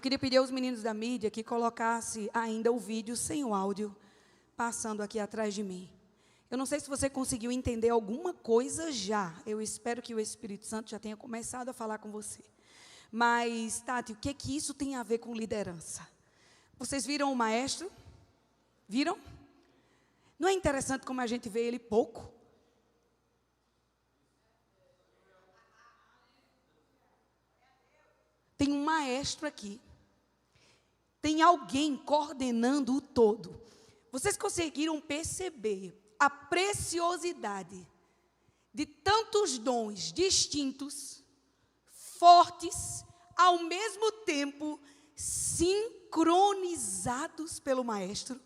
queria pedir aos meninos da mídia que colocasse ainda o vídeo sem o áudio, passando aqui atrás de mim. Eu não sei se você conseguiu entender alguma coisa já. Eu espero que o Espírito Santo já tenha começado a falar com você. Mas, Tati, o que isso tem a ver com liderança? Vocês viram o maestro? Viram? Não é interessante como a gente vê ele pouco? Tem um maestro aqui. Tem alguém coordenando o todo. Vocês conseguiram perceber a preciosidade de tantos dons distintos, fortes, ao mesmo tempo sincronizados pelo maestro?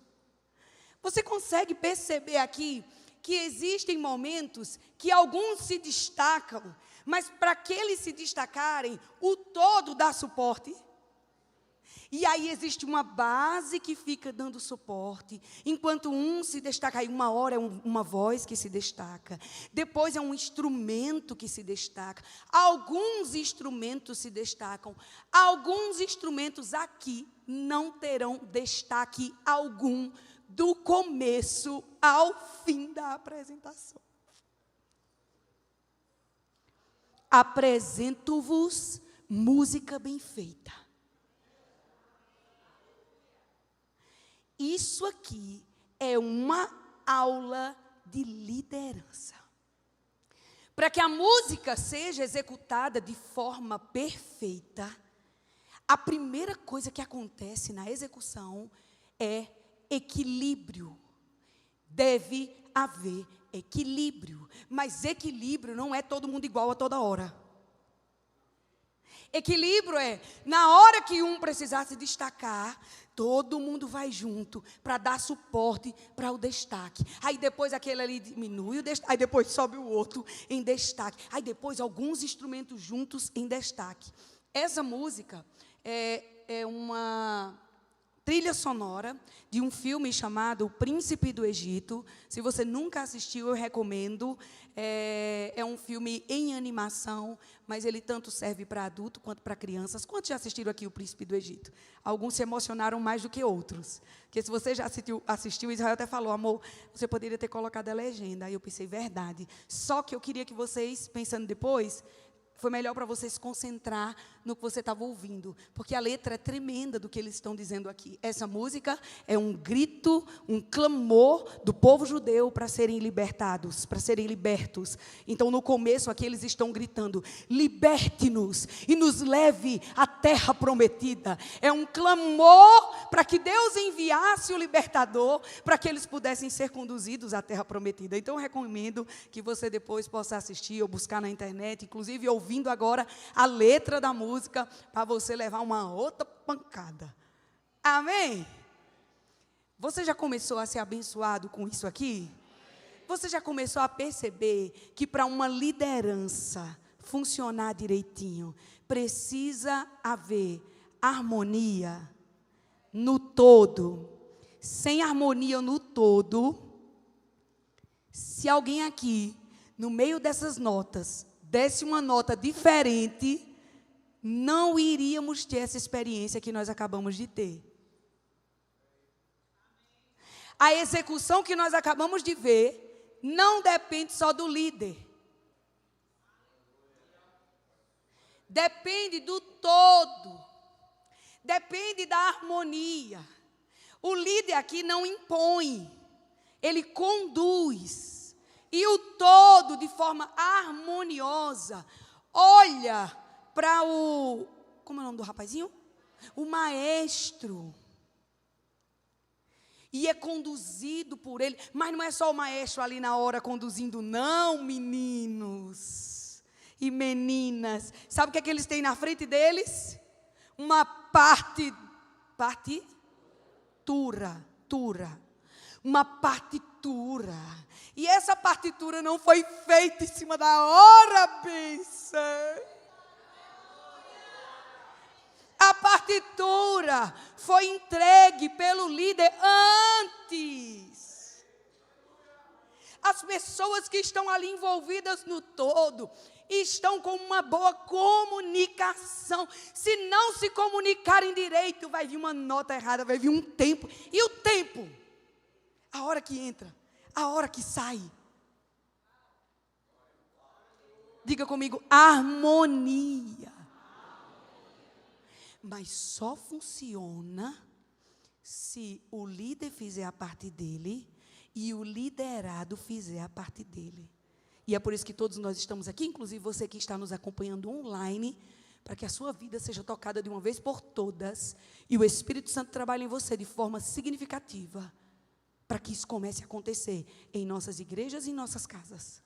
Você consegue perceber aqui que existem momentos que alguns se destacam, mas para que eles se destacarem, o todo dá suporte? E aí existe uma base que fica dando suporte, enquanto um se destaca, aí uma hora é uma voz que se destaca, depois é um instrumento que se destaca, alguns instrumentos se destacam, alguns instrumentos aqui não terão destaque algum, do começo ao fim da apresentação. Apresento-vos música bem feita. Isso aqui é uma aula de liderança. Para que a música seja executada de forma perfeita, a primeira coisa que acontece na execução é equilíbrio. Deve haver equilíbrio. Mas equilíbrio não é todo mundo igual a toda hora. Equilíbrio é, na hora que um precisar se destacar, todo mundo vai junto para dar suporte para o destaque. Aí depois aquele ali diminui o destaque, aí depois sobe o outro em destaque. Aí depois alguns instrumentos juntos em destaque. Essa música é uma trilha sonora de um filme chamado O Príncipe do Egito. Se você nunca assistiu, eu recomendo. É um filme em animação, mas ele tanto serve para adulto quanto para crianças. Quantos já assistiram aqui O Príncipe do Egito? Alguns se emocionaram mais do que outros. Porque se você já assistiu, Israel até falou, amor, você poderia ter colocado a legenda. Aí eu pensei, verdade. Só que eu queria que vocês, pensando depois, foi melhor para você se concentrar no que você estava ouvindo, porque a letra é tremenda do que eles estão dizendo aqui. Essa música é um grito, um clamor do povo judeu para serem libertados, para serem libertos. Então, no começo aqui, eles estão gritando, liberte-nos e nos leve à terra prometida. É um clamor para que Deus enviasse o libertador, para que eles pudessem ser conduzidos à terra prometida. Então, eu recomendo que você depois possa assistir ou buscar na internet, inclusive ouvindo agora a letra da música, para você levar uma outra pancada. Amém? Você já começou a ser abençoado com isso aqui? Você já começou a perceber que para uma liderança funcionar direitinho, precisa haver harmonia no todo. Sem harmonia no todo, se alguém aqui, no meio dessas notas, desse uma nota diferente, não iríamos ter essa experiência que nós acabamos de ter. A execução que nós acabamos de ver não depende só do líder. Depende do todo. Depende da harmonia. O líder aqui não impõe, ele conduz. E o todo, de forma harmoniosa, olha para o... Como é o nome do rapazinho? O maestro. E é conduzido por ele. Mas não é só o maestro ali na hora conduzindo, não, meninos e meninas. Sabe o que é que eles têm na frente deles? Uma partitura. Uma partitura. E essa partitura não foi feita em cima da hora, benção. A partitura foi entregue pelo líder antes. As pessoas que estão ali envolvidas no todo, e estão com uma boa comunicação. Se não se comunicarem direito, vai vir uma nota errada, vai vir um tempo. E o tempo? A hora que entra, a hora que sai. Diga comigo, harmonia. Mas só funciona se o líder fizer a parte dele e o liderado fizer a parte dele. E é por isso que todos nós estamos aqui, inclusive você que está nos acompanhando online, para que a sua vida seja tocada de uma vez por todas e o Espírito Santo trabalhe em você de forma significativa, para que isso comece a acontecer em nossas igrejas e em nossas casas.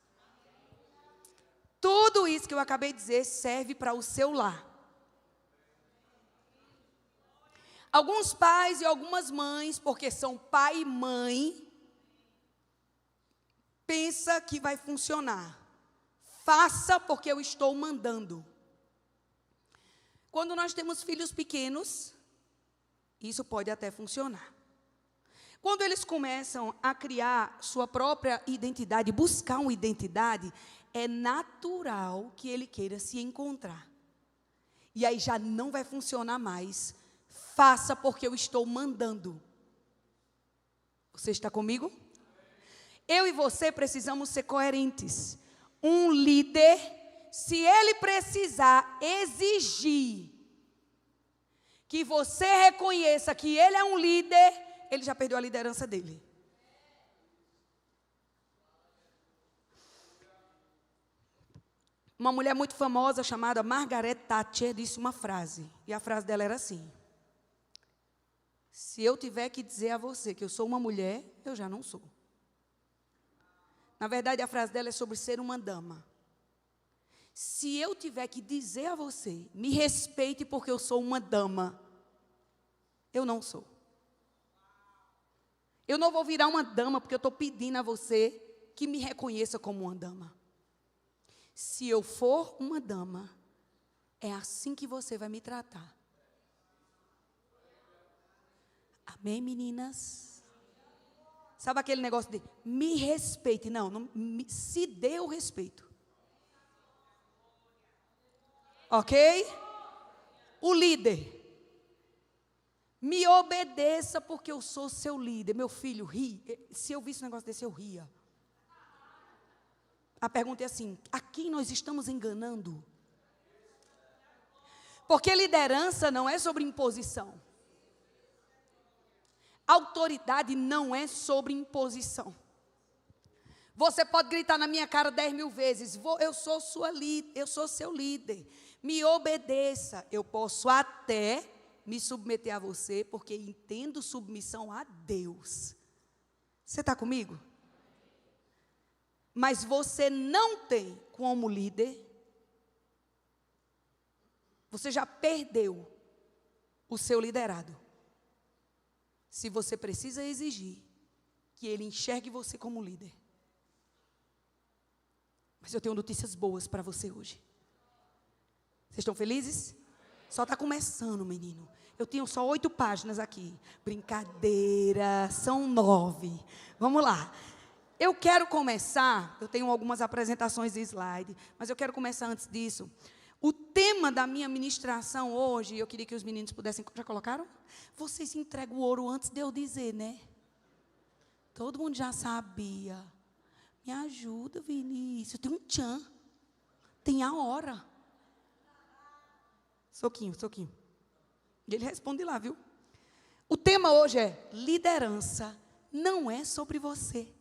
Tudo isso que eu acabei de dizer serve para o seu lar. Alguns pais e algumas mães, porque são pai e mãe, pensa que vai funcionar. Faça porque eu estou mandando. Quando nós temos filhos pequenos, isso pode até funcionar. Quando eles começam a criar sua própria identidade, buscar uma identidade, é natural que ele queira se encontrar. E aí já não vai funcionar mais. Faça porque eu estou mandando. Você está comigo? Eu e você precisamos ser coerentes. Um líder, se ele precisar exigir que você reconheça que ele é um líder, ele já perdeu a liderança dele. Uma mulher muito famosa chamada Margaret Thatcher disse uma frase. E a frase dela era assim: se eu tiver que dizer a você que eu sou uma mulher, eu já não sou. Na verdade, a frase dela é sobre ser uma dama. Se eu tiver que dizer a você, me respeite porque eu sou uma dama, eu não sou. Eu não vou virar uma dama porque eu estou pedindo a você que me reconheça como uma dama. Se eu for uma dama, é assim que você vai me tratar. Amém, meninas? Sabe aquele negócio de me respeite? Não, se dê o respeito. Ok? O líder. Me obedeça porque eu sou seu líder. Meu filho, ri. Se eu visse um negócio desse, eu ria. A pergunta é assim: a quem nós estamos enganando? Porque liderança não é sobre imposição. Autoridade não é sobre imposição. Você pode gritar na minha cara 10.000 vezes: eu sou eu sou seu líder. Me obedeça. Eu posso até me submeter a você, porque entendo submissão a Deus. Você está comigo? Mas você não tem como líder, você já perdeu o seu liderado. Se você precisa exigir que ele enxergue você como líder. Mas eu tenho notícias boas para você hoje. Vocês estão felizes? Só está começando, menino. Eu tenho só 8 páginas aqui. Brincadeira, são 9. Vamos lá. Eu quero começar, eu tenho algumas apresentações de slide, mas eu quero começar antes disso. O tema da minha ministração hoje, eu queria que os meninos pudessem... Já colocaram? Vocês entregam o ouro antes de eu dizer, né? Todo mundo já sabia. Me ajuda, Vinícius. Tem um tchan. Tem a hora. Soquinho. E ele responde lá, viu? O tema hoje é: liderança não é sobre você.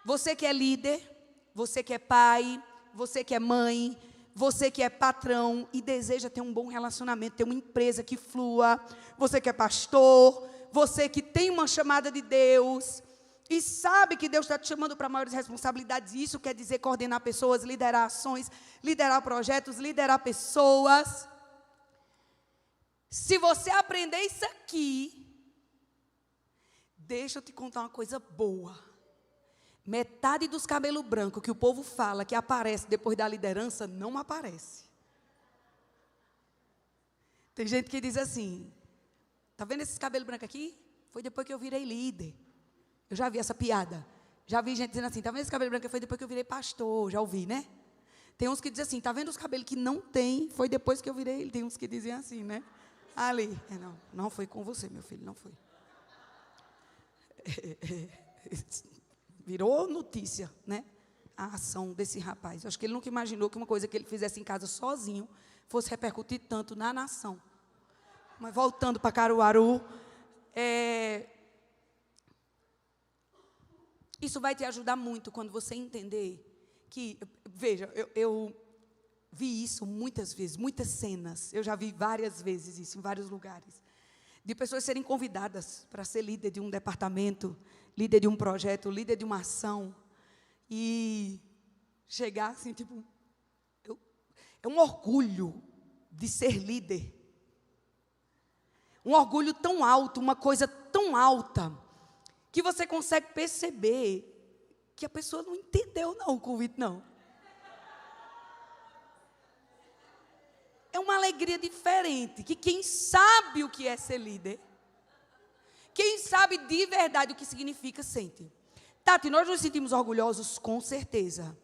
Você que é líder, você que é pai, você que é mãe, você que é patrão e deseja ter um bom relacionamento, ter uma empresa que flua, você que é pastor, você que tem uma chamada de Deus e sabe que Deus está te chamando para maiores responsabilidades. Isso quer dizer coordenar pessoas, liderar ações, liderar projetos, liderar pessoas. Se você aprender isso aqui, deixa eu te contar uma coisa boa. Metade dos cabelos brancos que o povo fala que aparece depois da liderança, não aparece. Tem gente que diz assim: tá vendo esses cabelos brancos aqui? Foi depois que eu virei líder. Eu já vi essa piada. Já vi gente dizendo assim, tá vendo esse cabelo branco? Foi depois que eu virei pastor, já ouvi, né? Tem uns que dizem assim, tá vendo os cabelos que não tem? Foi depois que eu virei. Tem uns que dizem assim, né? Ali. Não foi com você, meu filho, não foi. Virou notícia, né? A ação desse rapaz. Eu acho que ele nunca imaginou que uma coisa que ele fizesse em casa sozinho fosse repercutir tanto na nação. Mas voltando para Caruaru, isso vai te ajudar muito quando você entender que, veja, eu vi isso muitas vezes, muitas cenas, eu já vi várias vezes isso em vários lugares, de pessoas serem convidadas para ser líder de um departamento, líder de um projeto, líder de uma ação, e chegar assim, tipo, é um orgulho de ser líder, um orgulho tão alto, uma coisa tão alta, que você consegue perceber que a pessoa não entendeu não o convite, não. É uma alegria diferente, que quem sabe o que é ser líder, quem sabe de verdade o que significa, sente. Tati, nós nos sentimos orgulhosos, com certeza.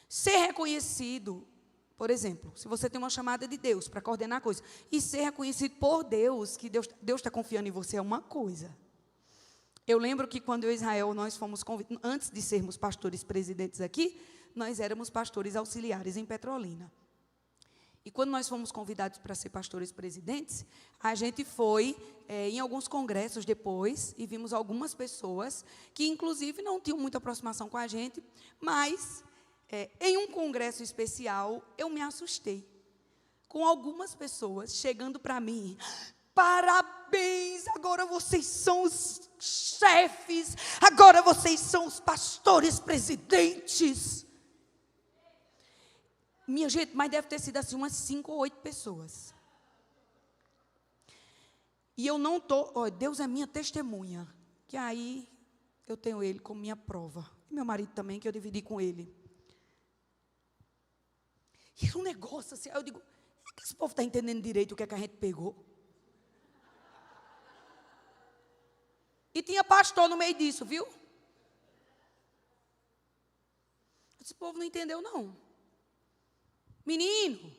Ser reconhecido, por exemplo, se você tem uma chamada de Deus para coordenar coisas, e ser reconhecido por Deus, que Deus está confiando em você, é uma coisa. Eu lembro que quando eu e Israel, nós fomos convidados, antes de sermos pastores presidentes aqui, nós éramos pastores auxiliares em Petrolina. E quando nós fomos convidados para ser pastores presidentes, a gente foi em alguns congressos depois, e vimos algumas pessoas que, inclusive, não tinham muita aproximação com a gente, mas, em um congresso especial, eu me assustei, com algumas pessoas chegando para mim, parabéns, agora vocês são os chefes, agora vocês são os pastores presidentes. Minha gente, mas deve ter sido assim umas 5 ou 8 pessoas. E eu não estou, Deus é minha testemunha, que aí eu tenho ele como minha prova. E meu marido também, que eu dividi com ele. E era um negócio assim, aí eu digo, é que esse povo está entendendo direito o que é que a gente pegou? E tinha pastor no meio disso, viu? Esse povo não entendeu, não. Menino,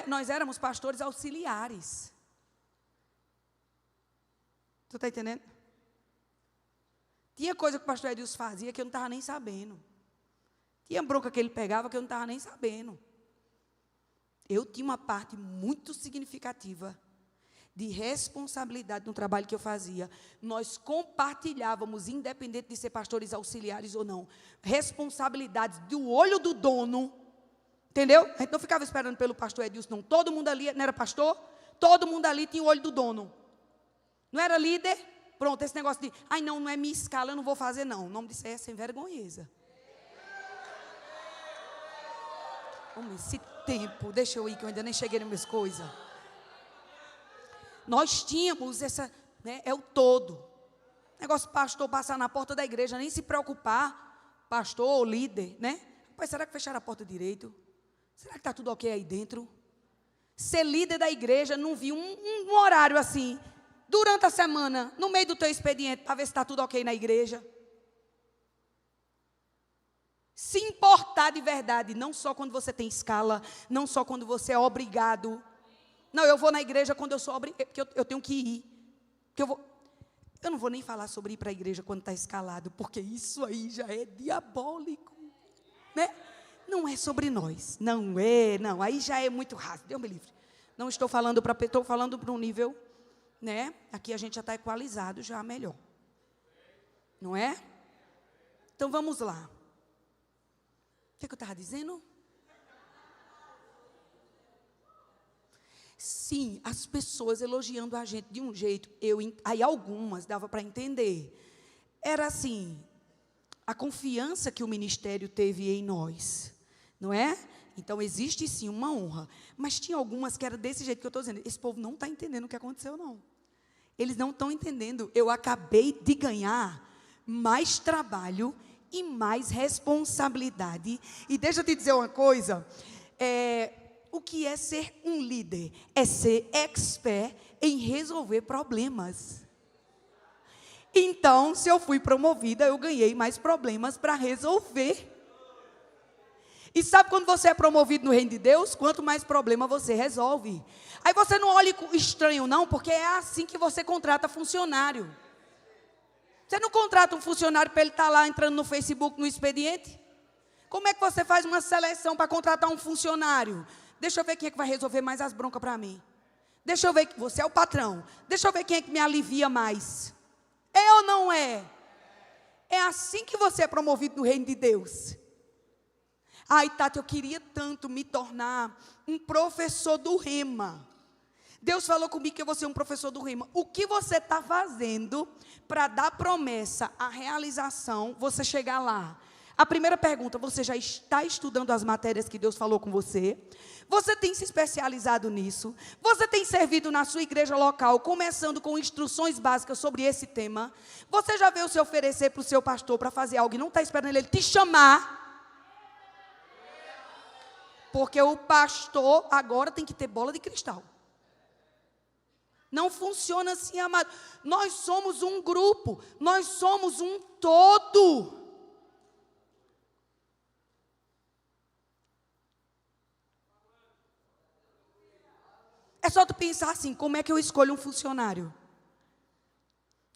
nós éramos pastores auxiliares. Tu está entendendo? Tinha coisa que o pastor Edilson fazia que eu não estava nem sabendo. Tinha bronca que ele pegava que eu não estava nem sabendo. Eu tinha uma parte muito significativa de responsabilidade no trabalho que eu fazia. Nós compartilhávamos, independente de ser pastores auxiliares ou não, responsabilidades do olho do dono, entendeu? A gente não ficava esperando pelo pastor Edilson, não. Todo mundo ali, não era pastor? Todo mundo ali tinha o olho do dono. Não era líder? Pronto, esse negócio de, não é minha escala, eu não vou fazer, não. O nome disso é sem vergonheza. Esse tempo, deixa eu ir, que eu ainda nem cheguei nas minhas coisas. Nós tínhamos essa, é o todo. Negócio de pastor passar na porta da igreja, nem se preocupar, pastor ou líder, né? Mas será que fecharam a porta direito? Será que está tudo ok aí dentro? Ser líder da igreja, não vi um horário assim, durante a semana, no meio do teu expediente, para ver se está tudo ok na igreja. Se importar de verdade, não só quando você tem escala, não só quando você é obrigado. Não, eu vou na igreja quando eu sou obrigado, porque eu tenho que ir. Eu não vou nem falar sobre ir para a igreja quando está escalado, porque isso aí já é diabólico, né? Não é sobre nós, não, aí já é muito raso, Deus me livre. Não estou falando estou falando para um nível, né? Aqui a gente já está equalizado, já melhor. Não é? Então vamos lá. O que eu estava dizendo? Sim, as pessoas elogiando a gente de um jeito, aí algumas dava para entender. Era assim, a confiança que o ministério teve em nós, não é? Então, existe sim uma honra. Mas tinha algumas que era desse jeito que eu estou dizendo. Esse povo não está entendendo o que aconteceu, não. Eles não estão entendendo. Eu acabei de ganhar mais trabalho e mais responsabilidade. E deixa eu te dizer uma coisa. O que é ser um líder? É ser expert em resolver problemas. Então, se eu fui promovida, eu ganhei mais problemas para resolver. E sabe quando você é promovido no reino de Deus? Quanto mais problema você resolve. Aí você não olha estranho não, porque é assim que você contrata funcionário. Você não contrata um funcionário para ele estar lá entrando no Facebook, no expediente? Como é que você faz uma seleção para contratar um funcionário? Deixa eu ver quem é que vai resolver mais as broncas para mim. Deixa eu ver, você é o patrão. Deixa eu ver quem é que me alivia mais. É ou não é? É assim que você é promovido no reino de Deus. Ai, Tati, eu queria tanto me tornar um professor do Rema. Deus falou comigo que eu vou ser um professor do Rema. O que você está fazendo para dar promessa à realização, você chegar lá? A primeira pergunta, você já está estudando as matérias que Deus falou com você? Você tem se especializado nisso? Você tem servido na sua igreja local, começando com instruções básicas sobre esse tema? Você já veio se oferecer para o seu pastor para fazer algo e não está esperando ele te chamar? Porque o pastor agora tem que ter bola de cristal. Não funciona assim, amado. Nós somos um grupo, nós somos um todo. É só tu pensar assim, como é que eu escolho um funcionário?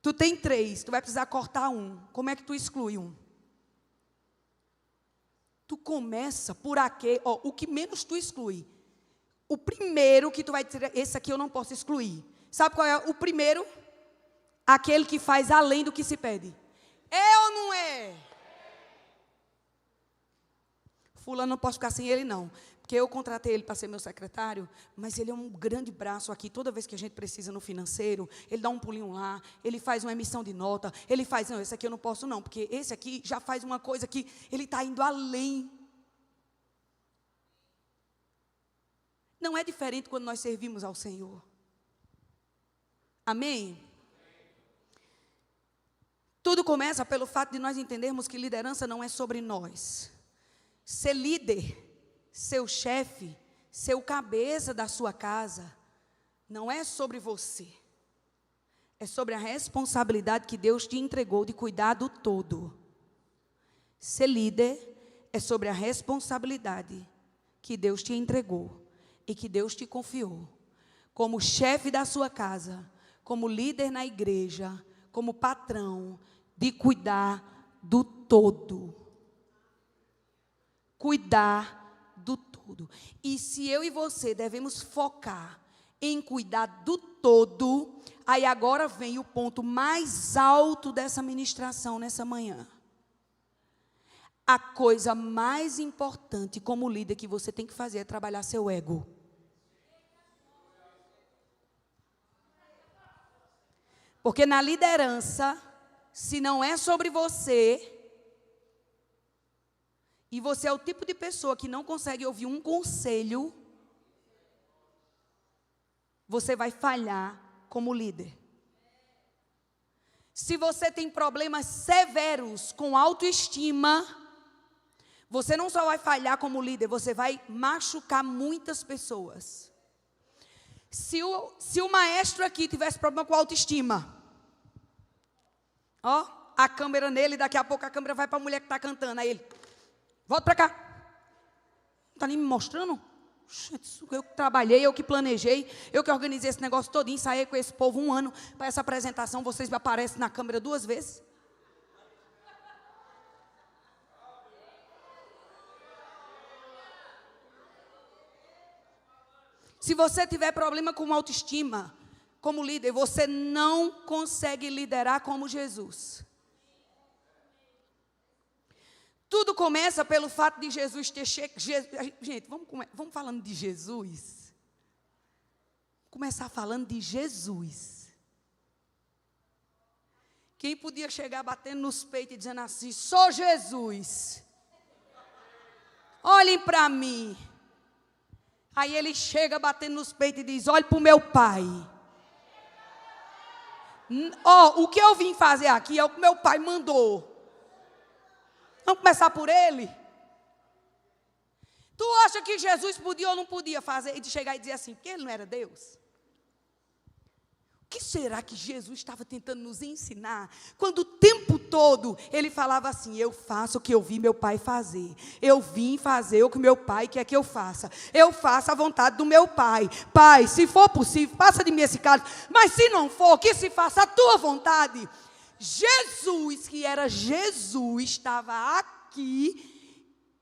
Tu tem 3, tu vai precisar cortar um. Como é que tu exclui um? Tu começa por aqui, ó, o que menos tu exclui. O primeiro que tu vai dizer, esse aqui eu não posso excluir. Sabe qual é o primeiro? Aquele que faz além do que se pede. É ou não é? Fulano, não posso ficar sem ele não. Porque eu contratei ele para ser meu secretário, mas ele é um grande braço aqui. Toda vez que a gente precisa no financeiro, ele dá um pulinho lá, ele faz uma emissão de nota, ele faz, não, esse aqui eu não posso não, porque esse aqui já faz uma coisa que ele está indo além. Não é diferente quando nós servimos ao Senhor. Amém? Tudo começa pelo fato de nós entendermos que liderança não é sobre nós. Ser líder, seu chefe, seu cabeça da sua casa, não é sobre você. É sobre a responsabilidade que Deus te entregou de cuidar do todo. Ser líder é sobre a responsabilidade que Deus te entregou e que Deus te confiou. Como chefe da sua casa, como líder na igreja, como patrão, de cuidar do todo. Cuidar do todo. E se eu e você devemos focar em cuidar do todo, aí agora vem o ponto mais alto dessa ministração nessa manhã. A coisa mais importante como líder que você tem que fazer é trabalhar seu ego. Porque na liderança, se não é sobre você, e você é o tipo de pessoa que não consegue ouvir um conselho, você vai falhar como líder. Se você tem problemas severos com autoestima, você não só vai falhar como líder, você vai machucar muitas pessoas. Se o maestro aqui tivesse problema com autoestima, ó, a câmera nele, daqui a pouco a câmera vai para a mulher que está cantando, aí ele... Volta para cá. Não está nem me mostrando? Eu que trabalhei, eu que planejei, eu que organizei esse negócio todinho, saí com esse povo 1 ano para essa apresentação, vocês aparecem na câmera 2 vezes. Se você tiver problema com autoestima, como líder, você não consegue liderar como Jesus. Tudo começa pelo fato de Jesus ter chegado. Gente, vamos falando de Jesus. Vamos começar falando de Jesus. Quem podia chegar batendo nos peitos e dizendo assim: sou Jesus. Olhem para mim. Aí ele chega batendo nos peitos e diz: olhe para o meu pai. O que eu vim fazer aqui é o que meu pai mandou. Vamos começar por ele? Tu acha que Jesus podia ou não podia fazer, e de chegar e dizer assim, porque ele não era Deus? O que será que Jesus estava tentando nos ensinar? Quando o tempo todo ele falava assim: eu faço o que eu vi meu pai fazer. Eu vim fazer o que meu pai quer que eu faça. Eu faço a vontade do meu pai. Pai, se for possível, passa de mim esse cálice. Mas se não for, que se faça a tua vontade. Jesus, que era Jesus, estava aqui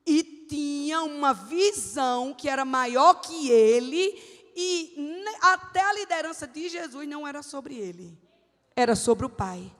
e tinha uma visão que era maior que ele. E até a liderança de Jesus não era sobre ele, era sobre o Pai.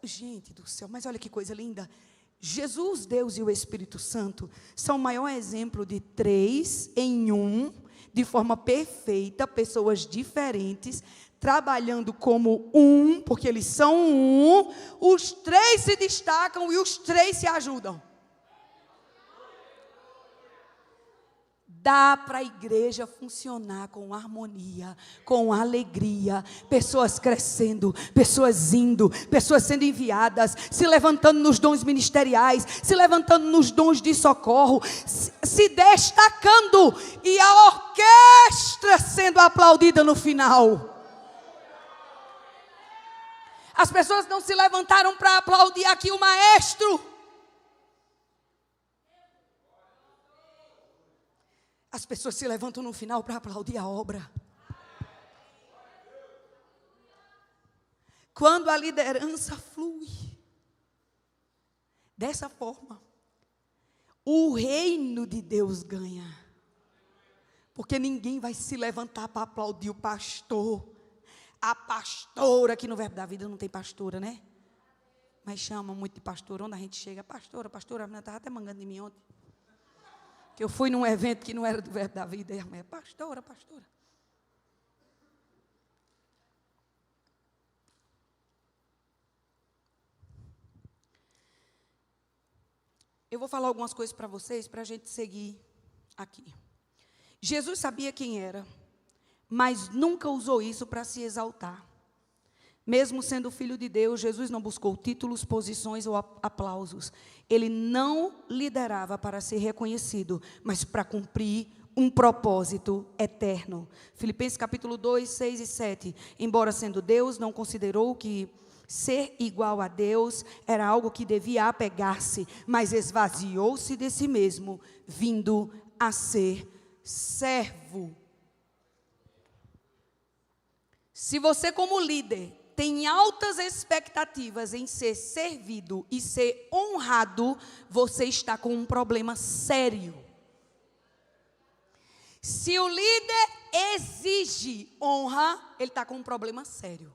Gente do céu, mas olha que coisa linda. Jesus, Deus e o Espírito Santo são o maior exemplo de 3 em 1, de forma perfeita, pessoas diferentes, trabalhando como um, porque eles são um, os 3 se destacam e os 3 se ajudam. Dá para a igreja funcionar com harmonia, com alegria, pessoas crescendo, pessoas indo, pessoas sendo enviadas, se levantando nos dons ministeriais, se levantando nos dons de socorro, se destacando, e a orquestra sendo aplaudida no final. As pessoas não se levantaram para aplaudir aqui o maestro. As pessoas se levantam no final para aplaudir a obra. Quando a liderança flui dessa forma, o reino de Deus ganha. Porque ninguém vai se levantar para aplaudir o pastor, a pastora, que no Verbo da Vida não tem pastora, né? Mas chama muito de pastora. Onde a gente chega, pastora, a menina estava até mangando de mim ontem. Eu fui num evento que não era do Verbo da Vida, e a mulher, pastora. Eu vou falar algumas coisas para vocês, para a gente seguir aqui. Jesus sabia quem era, mas nunca usou isso para se exaltar. Mesmo sendo filho de Deus, Jesus não buscou títulos, posições ou aplausos. Ele não liderava para ser reconhecido, mas para cumprir um propósito eterno. Filipenses capítulo 2, 6 e 7. Embora sendo Deus, não considerou que ser igual a Deus era algo que devia apegar-se, mas esvaziou-se de si mesmo, vindo a ser servo. Se você, como líder, tem altas expectativas em ser servido e ser honrado, você está com um problema sério. Se o líder exige honra, ele está com um problema sério.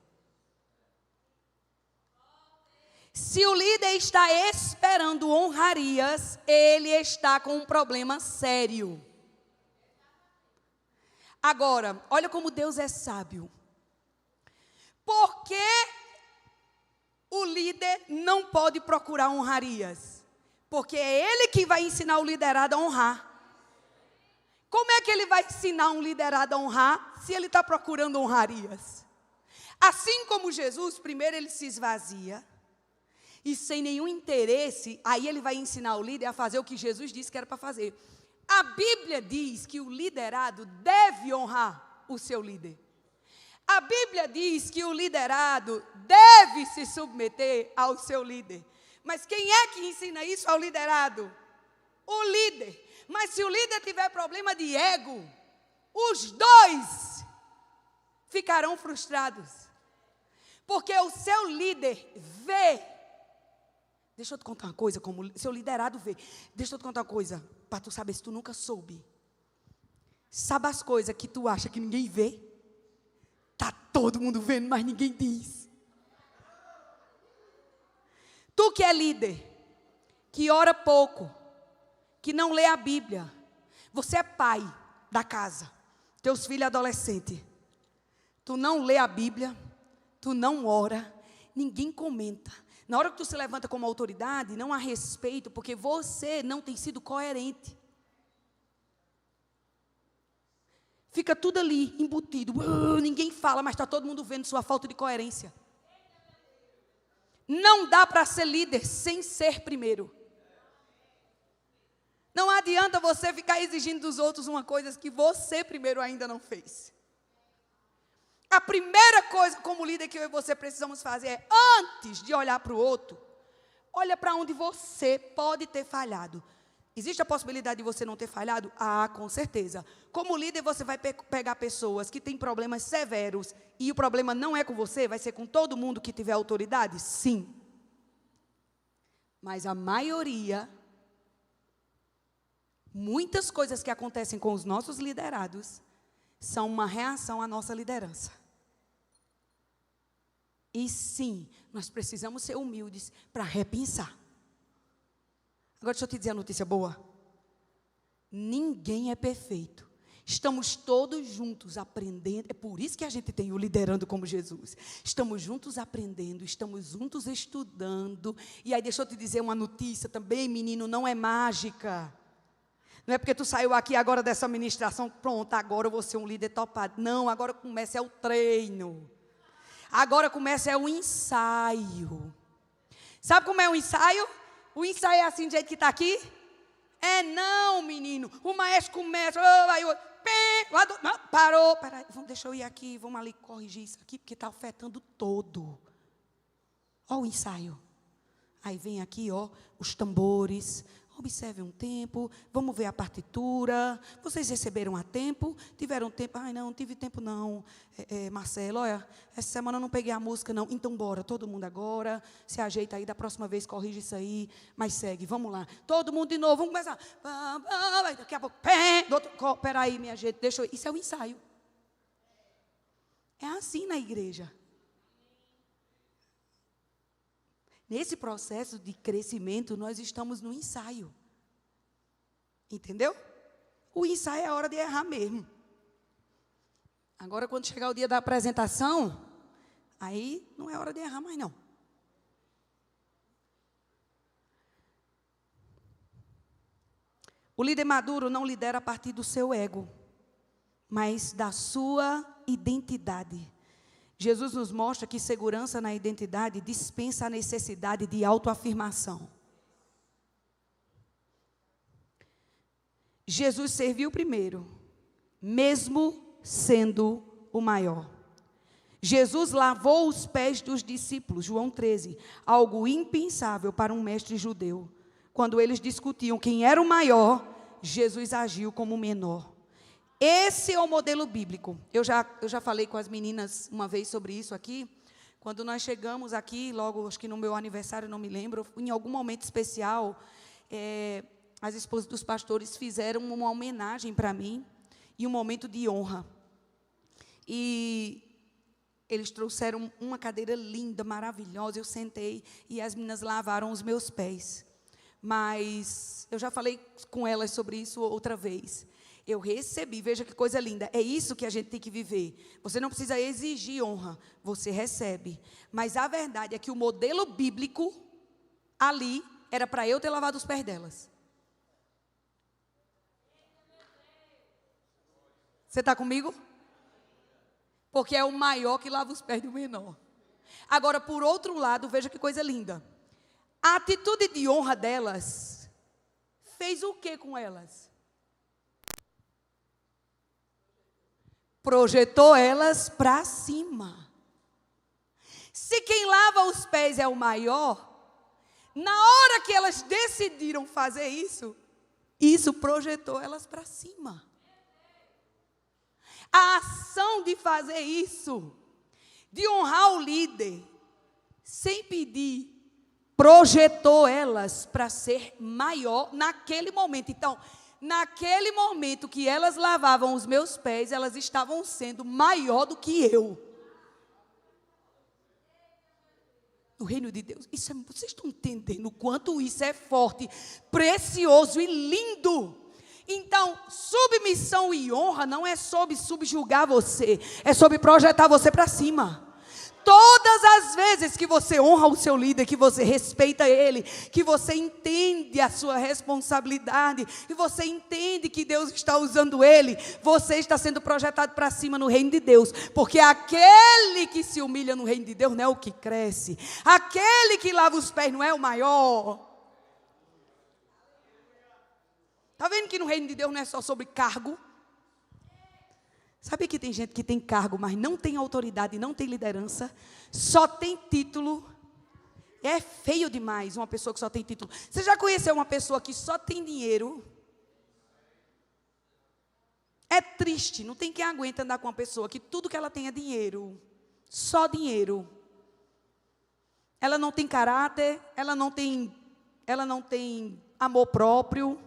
Se o líder está esperando honrarias, ele está com um problema sério. Agora, olha como Deus é sábio. Por que o líder não pode procurar honrarias? Porque é ele que vai ensinar o liderado a honrar. Como é que ele vai ensinar um liderado a honrar se ele está procurando honrarias? Assim como Jesus, primeiro ele se esvazia, e sem nenhum interesse, aí ele vai ensinar o líder a fazer o que Jesus disse que era para fazer. A Bíblia diz que o liderado deve honrar o seu líder. A Bíblia diz que o liderado deve se submeter ao seu líder. Mas quem é que ensina isso ao liderado? O líder. Mas se o líder tiver problema de ego, os dois ficarão frustrados. Porque o seu líder vê. Deixa eu te contar uma coisa, como o seu liderado vê. Deixa eu te contar uma coisa, para tu saber se tu nunca soube. Sabe as coisas que tu acha que ninguém vê? Está todo mundo vendo, mas ninguém diz. Tu que é líder, que ora pouco, que não lê a Bíblia, você é pai da casa, teus filhos adolescentes, tu não lê a Bíblia, tu não ora, ninguém comenta. Na hora que tu se levanta como autoridade, não há respeito, porque você não tem sido coerente. Fica tudo ali, embutido. Ninguém fala, mas está todo mundo vendo sua falta de coerência. Não dá para ser líder sem ser primeiro. Não há adianta você ficar exigindo dos outros uma coisa que você primeiro ainda não fez. A primeira coisa como líder que eu e você precisamos fazer é, antes de olhar para o outro, olha para onde você pode ter falhado. Existe a possibilidade de você não ter falhado? Ah, com certeza. Como líder, você vai pegar pessoas que têm problemas severos e o problema não é com você, vai ser com todo mundo que tiver autoridade? Sim. Mas a maioria, muitas coisas que acontecem com os nossos liderados, são uma reação à nossa liderança. E sim, nós precisamos ser humildes para repensar. Agora deixa eu te dizer a notícia boa. Ninguém é perfeito. Estamos todos juntos aprendendo. É por isso que a gente tem o Liderando como Jesus. Estamos juntos aprendendo, estamos juntos estudando. E aí deixa eu te dizer uma notícia também, menino, não é mágica. Não é porque tu saiu aqui agora dessa ministração, pronto, agora eu vou ser um líder topado. Não, agora começa o treino. Agora começa o ensaio. Sabe como é o ensaio? O ensaio é assim, do jeito que está aqui? É não, menino. O maestro começa, parou, peraí, deixa eu ir aqui, vamos ali corrigir isso aqui, porque está afetando todo. Ó o ensaio. Aí vem aqui, ó, os tambores. Observe um tempo, vamos ver a partitura. Vocês receberam a tempo? Tiveram tempo? Ai, não tive tempo não, Marcelo, olha, essa semana eu não peguei a música não. Então bora, todo mundo agora, se ajeita aí, da próxima vez corrige isso aí, mas segue, vamos lá. Todo mundo de novo, vamos começar. Daqui a pouco, peraí minha gente, deixa eu... Isso é um ensaio. É assim na igreja. Nesse processo de crescimento, nós estamos no ensaio. Entendeu? O ensaio é a hora de errar mesmo. Agora, quando chegar o dia da apresentação, aí não é hora de errar mais, não. O líder maduro não lidera a partir do seu ego, mas da sua identidade. Jesus nos mostra que segurança na identidade dispensa a necessidade de autoafirmação. Jesus serviu primeiro, mesmo sendo o maior. Jesus lavou os pés dos discípulos, João 13, algo impensável para um mestre judeu. Quando eles discutiam quem era o maior, Jesus agiu como o menor. Esse é o modelo bíblico. Eu já falei com as meninas uma vez sobre isso aqui. Quando nós chegamos aqui, logo, acho que no meu aniversário, não me lembro, em algum momento especial, as esposas dos pastores fizeram uma homenagem para mim e um momento de honra. E eles trouxeram uma cadeira linda, maravilhosa. Eu sentei e as meninas lavaram os meus pés. Mas eu já falei com elas sobre isso outra vez. Eu recebi, veja que coisa linda, é isso que a gente tem que viver. Você não precisa exigir honra, você recebe. Mas a verdade é que o modelo bíblico ali era para eu ter lavado os pés delas. Você está comigo? Porque é o maior que lava os pés do menor. Agora, por outro lado, veja que coisa linda. A atitude de honra delas fez o que com elas? Projetou elas para cima. Se quem lava os pés é o maior, na hora que elas decidiram fazer isso, isso projetou elas para cima. A ação de fazer isso, de honrar o líder, sem pedir, projetou elas para ser maior naquele momento. Então, naquele momento que elas lavavam os meus pés, elas estavam sendo maior do que eu. No reino de Deus, vocês estão entendendo o quanto isso é forte, precioso e lindo. Então, submissão e honra não é sobre subjugar você, é sobre projetar você para cima. Todas as vezes que você honra o seu líder, que você respeita ele, que você entende a sua responsabilidade, e você entende que Deus está usando ele, você está sendo projetado para cima no reino de Deus. Porque aquele que se humilha no reino de Deus não é o que cresce. Aquele que lava os pés não é o maior. Está vendo mesmo que no reino de Deus não é só sobre cargo? Sabe que tem gente que tem cargo, mas não tem autoridade, não tem liderança, só tem título? É feio demais uma pessoa que só tem título. Você já conheceu uma pessoa que só tem dinheiro? É triste, não tem quem aguenta andar com uma pessoa que tudo que ela tem é dinheiro. Só dinheiro. Ela não tem caráter, ela não tem amor próprio.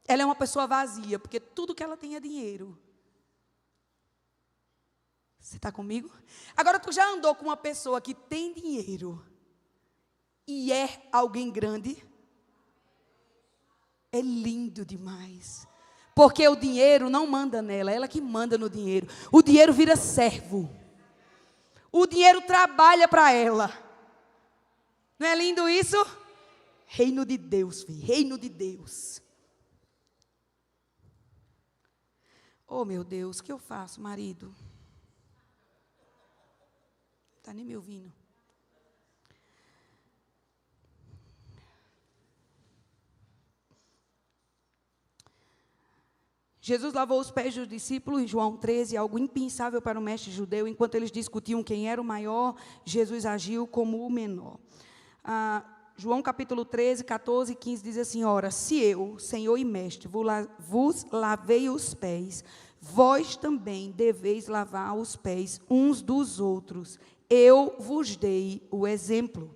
Ela é uma pessoa vazia, porque tudo que ela tem é dinheiro. Você está comigo? Agora, tu já andou com uma pessoa que tem dinheiro e é alguém grande? É lindo demais. Porque o dinheiro não manda nela, é ela que manda no dinheiro. O dinheiro vira servo. O dinheiro trabalha para ela. Não é lindo isso? Reino de Deus, filho, reino de Deus. Oh, meu Deus, o que eu faço, marido? Não está nem me ouvindo. Jesus lavou os pés dos discípulos em João 13, algo impensável para o mestre judeu. Enquanto eles discutiam quem era o maior, Jesus agiu como o menor. João capítulo 13, 14 e 15 diz assim: ora, se eu, Senhor e Mestre, vos lavei os pés, vós também deveis lavar os pés uns dos outros. Eu vos dei o exemplo.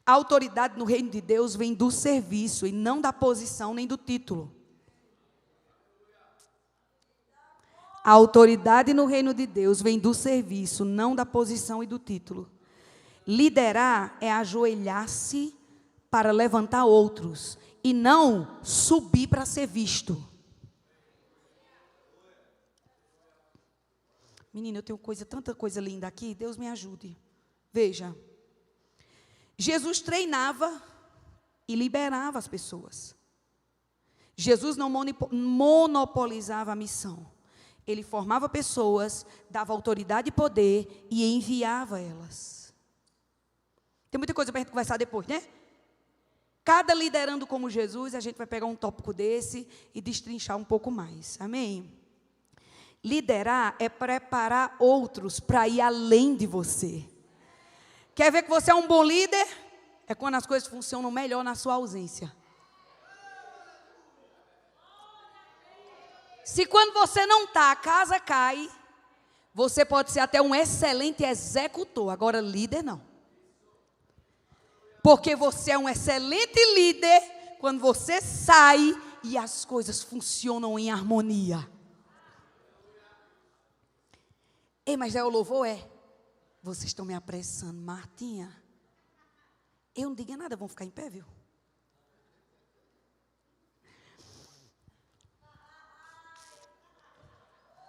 A autoridade no reino de Deus vem do serviço e não da posição nem do título. A autoridade no reino de Deus vem do serviço, não da posição e do título. Liderar é ajoelhar-se para levantar outros e não subir para ser visto. Menina, eu tenho tanta coisa linda aqui, Deus me ajude. Veja, Jesus treinava e liberava as pessoas. Jesus não monopolizava a missão. Ele formava pessoas, dava autoridade e poder e enviava elas. Tem muita coisa para a gente conversar depois, né? Cada liderando como Jesus, a gente vai pegar um tópico desse e destrinchar um pouco mais. Amém? Liderar é preparar outros para ir além de você. Quer ver que você é um bom líder? É quando as coisas funcionam melhor na sua ausência. Se quando você não está, a casa cai, você pode ser até um excelente executor, agora líder não. Porque você é um excelente líder quando você sai e as coisas funcionam em harmonia. Ei, mas é o louvor? É. Vocês estão me apressando, Martinha. Eu não diga nada, vão ficar em pé, viu?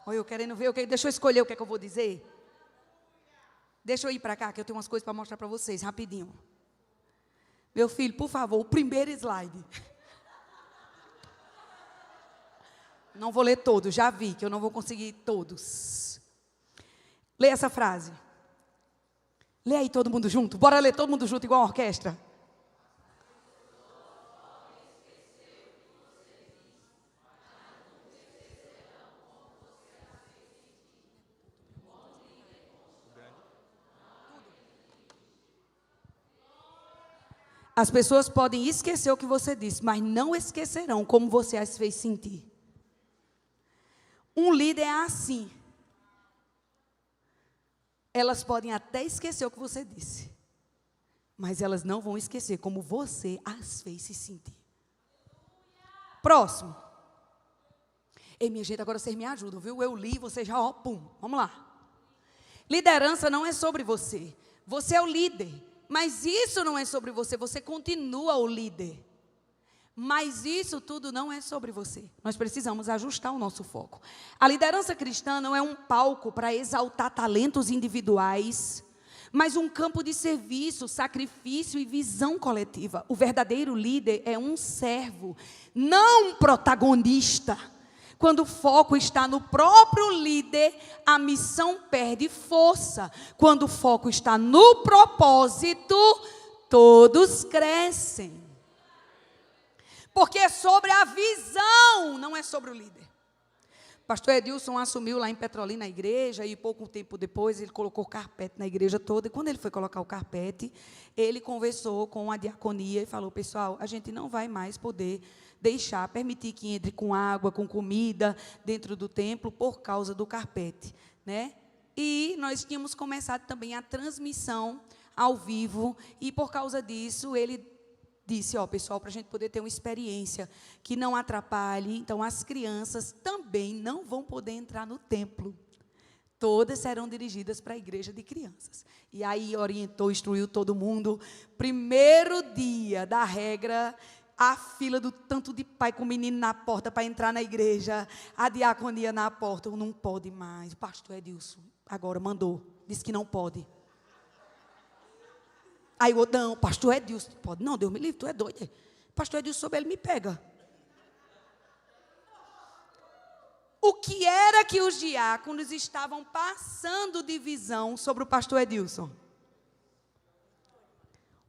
Olha, eu querendo ver, deixa eu escolher o que é que eu vou dizer. Deixa eu ir para cá, que eu tenho umas coisas para mostrar para vocês, rapidinho. Meu filho, por favor, o primeiro slide. Não vou ler todos, já vi que eu não vou conseguir todos. Lê essa frase. Lê aí todo mundo junto. Bora ler todo mundo junto, igual uma orquestra. As pessoas podem esquecer o que você disse, mas não esquecerão como você as fez sentir. Um líder é assim. Elas podem até esquecer o que você disse, mas elas não vão esquecer como você as fez se sentir. Próximo. Ei, minha gente, agora vocês me ajudam, viu? Eu li, vocês já, pum, vamos lá. Liderança não é sobre você. Você é o líder. Mas isso não é sobre você, você continua o líder. Mas isso tudo não é sobre você. Nós precisamos ajustar o nosso foco. A liderança cristã não é um palco para exaltar talentos individuais, mas um campo de serviço, sacrifício e visão coletiva. O verdadeiro líder é um servo, não um protagonista. Quando o foco está no próprio líder, a missão perde força. Quando o foco está no propósito, todos crescem. Porque é sobre a visão, não é sobre o líder. Pastor Edilson assumiu lá em Petrolina a igreja e pouco tempo depois ele colocou carpete na igreja toda. E quando ele foi colocar o carpete, ele conversou com a diaconia e falou: pessoal, a gente não vai mais poder permitir que entre com água, com comida dentro do templo por causa do carpete, né? E nós tínhamos começado também a transmissão ao vivo e por causa disso ele disse: pessoal, para a gente poder ter uma experiência que não atrapalhe, então as crianças também não vão poder entrar no templo. Todas serão dirigidas para a igreja de crianças. E aí orientou, instruiu todo mundo. Primeiro dia da regra, a fila do tanto de pai com menino na porta para entrar na igreja, a diaconia na porta, não pode mais. O pastor Edilson agora mandou, disse que não pode. Aí o outro: não, pastor Edilson, pode. Não, Deus me livre, tu é doido. Pastor Edilson soube, ele me pega. O que era que os diáconos estavam passando de visão sobre o pastor Edilson?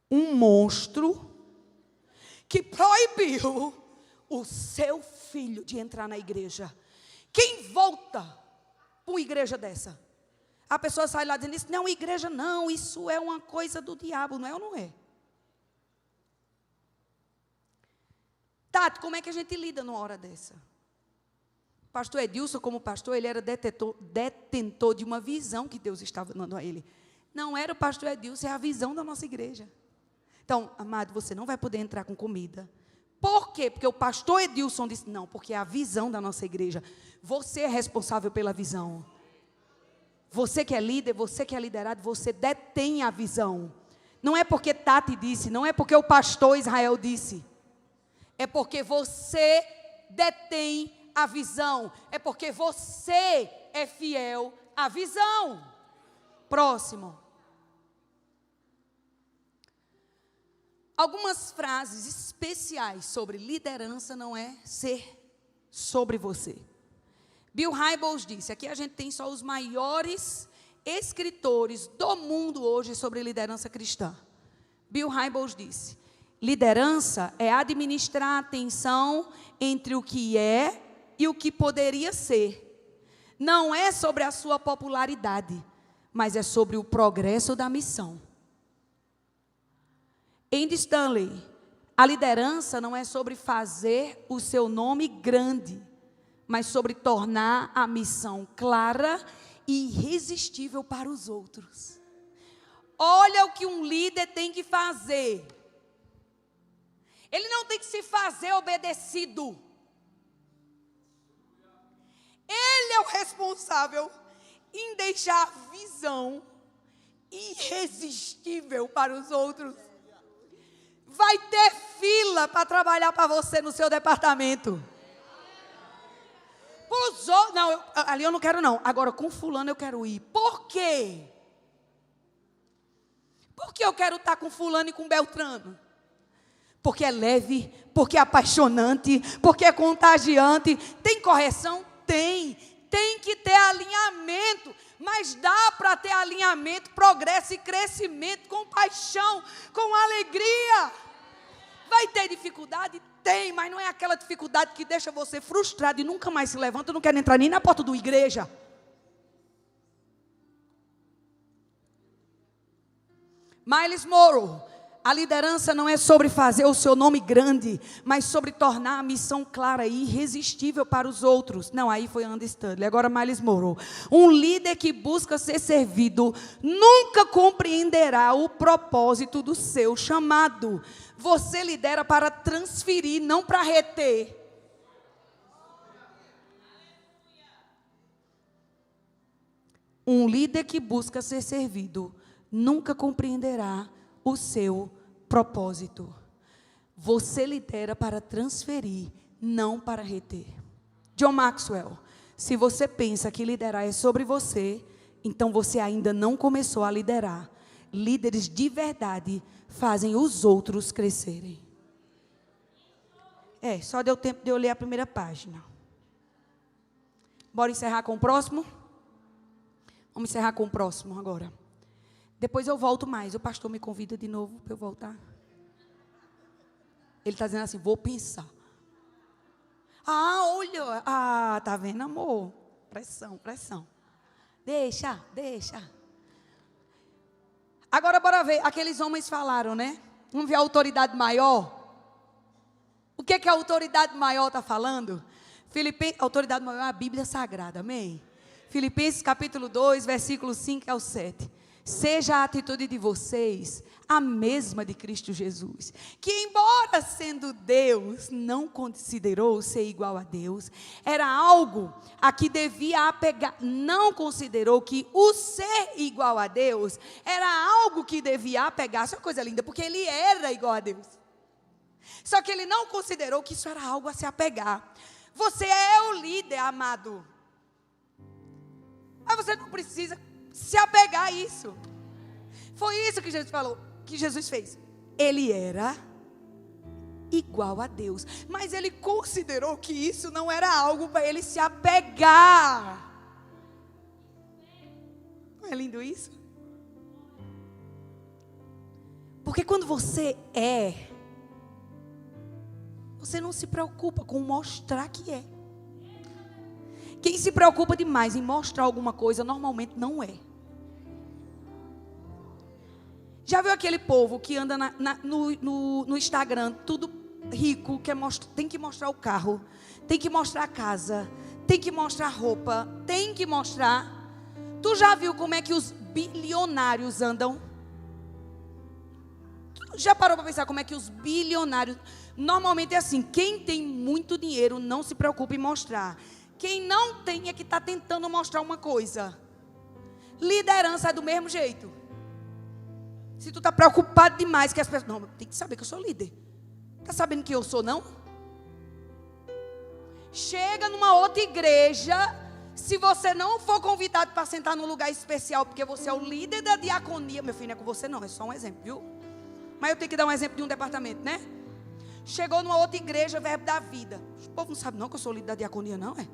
Um monstro que proibiu o seu filho de entrar na igreja. Quem volta para uma igreja dessa? A pessoa sai lá dizendo: isso não é igreja não, isso é uma coisa do diabo, não é ou não é? Tati, como é que a gente lida numa hora dessa? Pastor Edilson, como pastor, ele era detentor de uma visão que Deus estava dando a ele. Não era o pastor Edilson, é a visão da nossa igreja. Então, amado, você não vai poder entrar com comida. Por quê? Porque o pastor Edilson disse: não, porque é a visão da nossa igreja. Você é responsável pela visão. Você que é líder, você que é liderado, você detém a visão. Não é porque Tati disse, não é porque o pastor Israel disse. É porque você detém a visão. É porque você é fiel à visão. Próximo. Algumas frases especiais sobre liderança não é ser sobre você. Bill Hybels disse, aqui a gente tem só os maiores escritores do mundo hoje sobre liderança cristã. Bill Hybels disse: liderança é administrar a tensão entre o que é e o que poderia ser. Não é sobre a sua popularidade, mas é sobre o progresso da missão. Andy Stanley: a liderança não é sobre fazer o seu nome grande, mas sobre tornar a missão clara e irresistível para os outros. Olha o que um líder tem que fazer. Ele não tem que se fazer obedecido. Ele é o responsável em deixar a visão irresistível para os outros. Vai ter fila para trabalhar para você no seu departamento. Não, ali eu não quero não. Agora com fulano eu quero ir. Por quê? Porque eu quero estar com fulano e com Beltrano. Porque é leve, porque é apaixonante, porque é contagiante. Tem correção? Tem. Tem que ter alinhamento. Mas dá para ter alinhamento, progresso e crescimento com paixão, com alegria. Vai ter dificuldade? Tem, mas não é aquela dificuldade que deixa você frustrado e nunca mais se levanta, não quer entrar nem na porta da igreja. Miles Monroe: a liderança não é sobre fazer o seu nome grande, mas sobre tornar a missão clara e irresistível para os outros. Não, aí foi Andy Stanley. Agora Miles Monroe: um líder que busca ser servido nunca compreenderá o propósito do seu chamado. Você lidera para transferir, não para reter. Um líder que busca ser servido nunca compreenderá o seu propósito. Você lidera para transferir, não para reter. John Maxwell: se você pensa que liderar é sobre você, então você ainda não começou a liderar. Líderes de verdade fazem os outros crescerem. Só deu tempo de eu ler a primeira página. Bora encerrar com o próximo? Vamos encerrar com o próximo agora. Depois eu volto mais. O pastor me convida de novo para eu voltar. Ele está dizendo assim, vou pensar. Olha, tá vendo, amor? Pressão. Deixa. Agora bora ver, aqueles homens falaram, né? Vamos ver a autoridade maior. O que a autoridade maior está falando? A autoridade maior é a Bíblia Sagrada, amém? Filipenses capítulo 2, versículo 5 ao 7. Seja a atitude de vocês a mesma de Cristo Jesus, que embora sendo Deus, não considerou ser igual a Deus, era algo a que devia apegar, não considerou que o ser igual a Deus era algo que devia apegar, isso é uma coisa linda, porque ele era igual a Deus, só que ele não considerou que isso era algo a se apegar. Você é o líder, amado, mas você não precisa se apegar a isso. Foi isso que Jesus falou, que Jesus fez. Ele era igual a Deus, mas ele considerou que isso não era algo para ele se apegar. Não é lindo isso? Porque quando você você não se preocupa com mostrar que é. Quem se preocupa demais em mostrar alguma coisa, normalmente não é. Já viu aquele povo que anda no Instagram, tudo rico, tem que mostrar o carro, tem que mostrar a casa, tem que mostrar a roupa, tem que mostrar. Tu já viu como é que os bilionários andam? Tu já parou para pensar como é que os bilionários... Normalmente é assim, quem tem muito dinheiro não se preocupa em mostrar. Quem não tem é que está tentando mostrar uma coisa. Liderança é do mesmo jeito. Se tu está preocupado demais que as pessoas... Não, tem que saber que eu sou líder. Está sabendo que eu sou, não? Chega numa outra igreja, se você não for convidado para sentar num lugar especial, porque você é o líder da diaconia, meu filho, não é com você não, é só um exemplo, viu? Mas eu tenho que dar um exemplo de um departamento, né? Chegou numa outra igreja, Verbo da Vida. O povo não sabe não que eu sou líder da diaconia, não, é?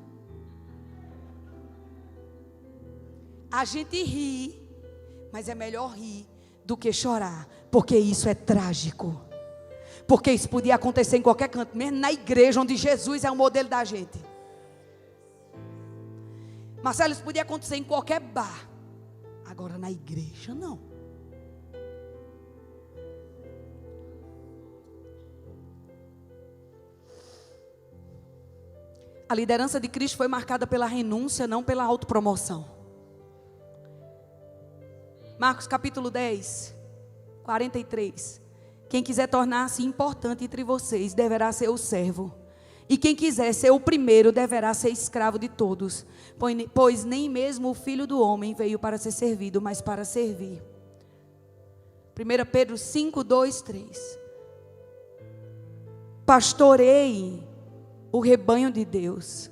A gente ri, mas é melhor rir do que chorar, porque isso é trágico. Porque isso podia acontecer em qualquer canto, mesmo na igreja onde Jesus é o modelo da gente. Marcelo, isso podia acontecer em qualquer bar. Agora na igreja não. A liderança de Cristo foi marcada pela renúncia, não pela autopromoção. Marcos capítulo 10, 43. Quem quiser tornar-se importante entre vocês, deverá ser o servo. E quem quiser ser o primeiro, deverá ser escravo de todos. Pois nem mesmo o Filho do Homem veio para ser servido, mas para servir. 1 Pedro 5, 2, 3. Pastorei o rebanho de Deus,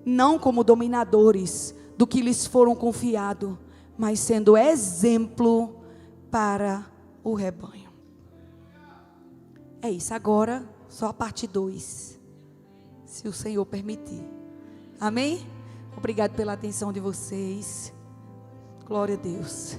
não como dominadores do que lhes foram confiado, mas sendo exemplo para o rebanho. É isso, agora só a parte 2, se o Senhor permitir. Amém? Obrigado pela atenção de vocês. Glória a Deus.